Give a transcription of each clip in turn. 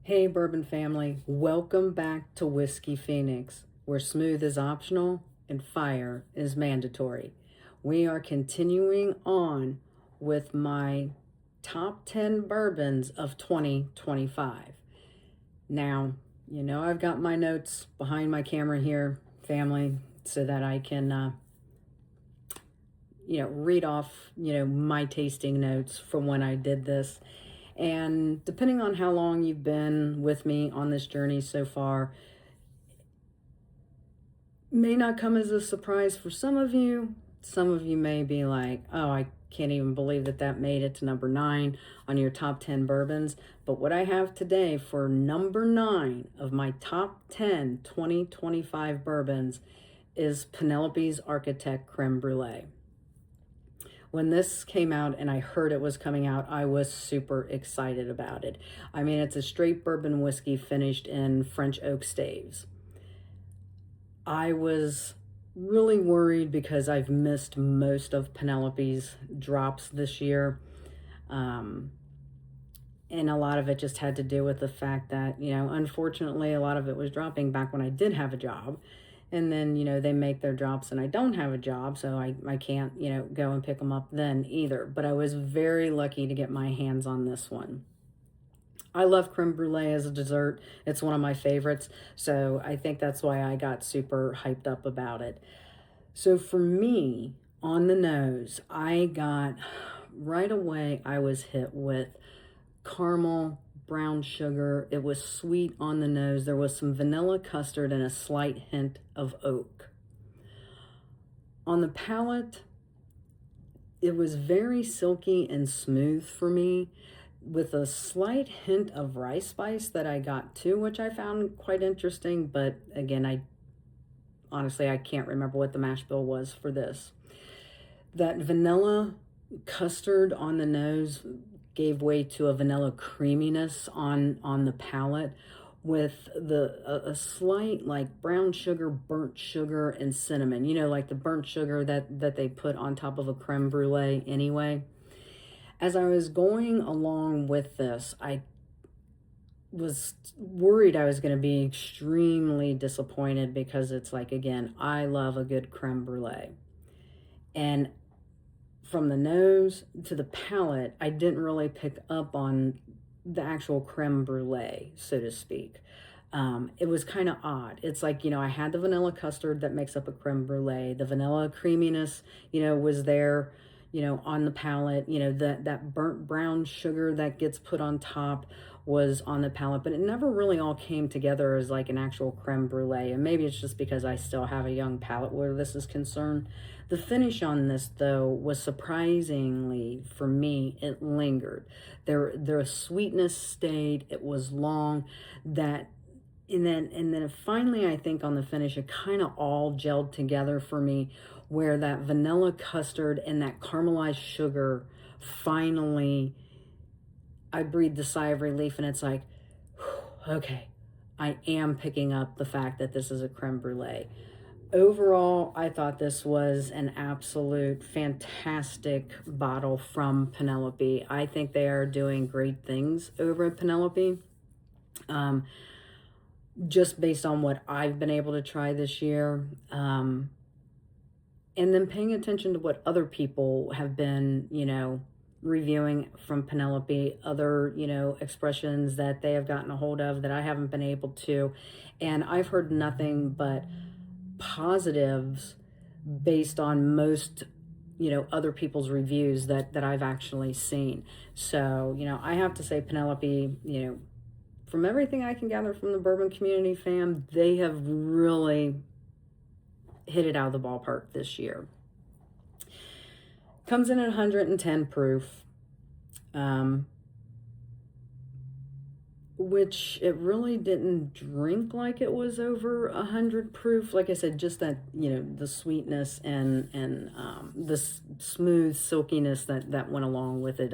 Hey, Bourbon family, welcome back to Whiskey Phoenix, where smooth is optional and fire is mandatory. We are continuing on with my top 10 bourbons of 2025. Now, I've got my notes behind my camera here, family, so that I can, read off, my tasting notes from when I did this. And depending on how long you've been with me on this journey so far, may not come as a surprise for some of you. Some of you may be like, oh, I can't even believe that made it to number 9 on your top 10 bourbons. But what I have today for number 9 of my top 10 2025 bourbons is Penelope's Architect Creme Brulee. When this came out and I heard it was coming out, I was super excited about it. I mean, it's a straight bourbon whiskey finished in French oak staves. I was really worried because I've missed most of Penelope's drops this year. And a lot of it just had to do with the fact that, unfortunately, a lot of it was dropping back when I did have a job. And then, they make their drops and I don't have a job, so I can't, go and pick them up then either. But I was very lucky to get my hands on this one. I love creme brulee as a dessert. It's one of my favorites. So I think that's why I got super hyped up about it. So for me, on the nose, I got right away, I was hit with caramel, brown sugar. It was sweet on the nose. There was some vanilla custard and a slight hint of oak. On the palate, it was very silky and smooth for me, with a slight hint of rice spice that I got too, which I found quite interesting. But again, I can't remember what the mash bill was for this. That vanilla custard on the nose gave way to a vanilla creaminess on the palate, with a slight like brown sugar, burnt sugar, and cinnamon. Like the burnt sugar that they put on top of a creme brulee anyway. As I was going along with this, I was worried I was going to be extremely disappointed because it's like, again, I love a good creme brulee. And from the nose to the palate, I didn't really pick up on the actual creme brulee, so to speak. It was kind of odd. It's like, I had the vanilla custard that makes up a creme brulee. The vanilla creaminess, was there, on the palate. That burnt brown sugar that gets put on top was on the palate, but it never really all came together as like an actual creme brulee. And maybe it's just because I still have a young palate where this is concerned. The finish on this, though, was surprisingly, for me, it lingered. The sweetness stayed. It was long. And then finally, I think on the finish, it kind of all gelled together for me, where that vanilla custard and that caramelized sugar finally, I breathed a sigh of relief, and it's like, okay, I am picking up the fact that this is a creme brulee. Overall, I thought this was an absolute fantastic bottle from Penelope. I think they are doing great things over at Penelope. Just based on what I've been able to try this year. And then paying attention to what other people have been, reviewing from Penelope, other, expressions that they have gotten a hold of that I haven't been able to. And I've heard nothing but positives based on most, other people's reviews that I've actually seen. So, I have to say Penelope, from everything I can gather from the bourbon community, fam, they have really hit it out of the ballpark this year. Comes in at 110 proof, which it really didn't drink like it was over 100 proof. Like I said, just that, the sweetness and the smooth silkiness that went along with it.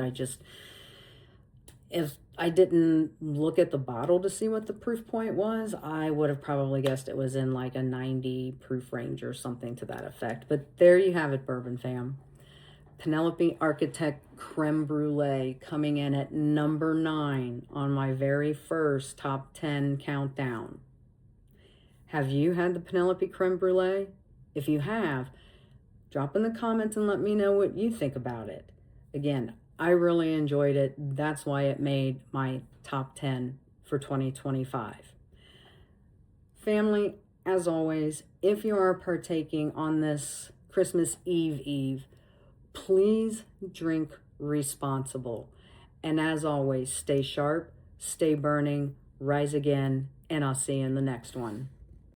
If I didn't look at the bottle to see what the proof point was, I would have probably guessed it was in like a 90 proof range or something to that effect. But there you have it, Bourbon fam. Penelope Architect Creme Brulee coming in at number 9 on my very first top 10 countdown. Have you had the Penelope Creme Brulee? If you have, drop in the comments and let me know what you think about it. Again, I really enjoyed it. That's why it made my top 10 for 2025. Family, as always, if you are partaking on this Christmas Eve, please drink responsible. And as always, stay sharp, stay burning, rise again, and I'll see you in the next one.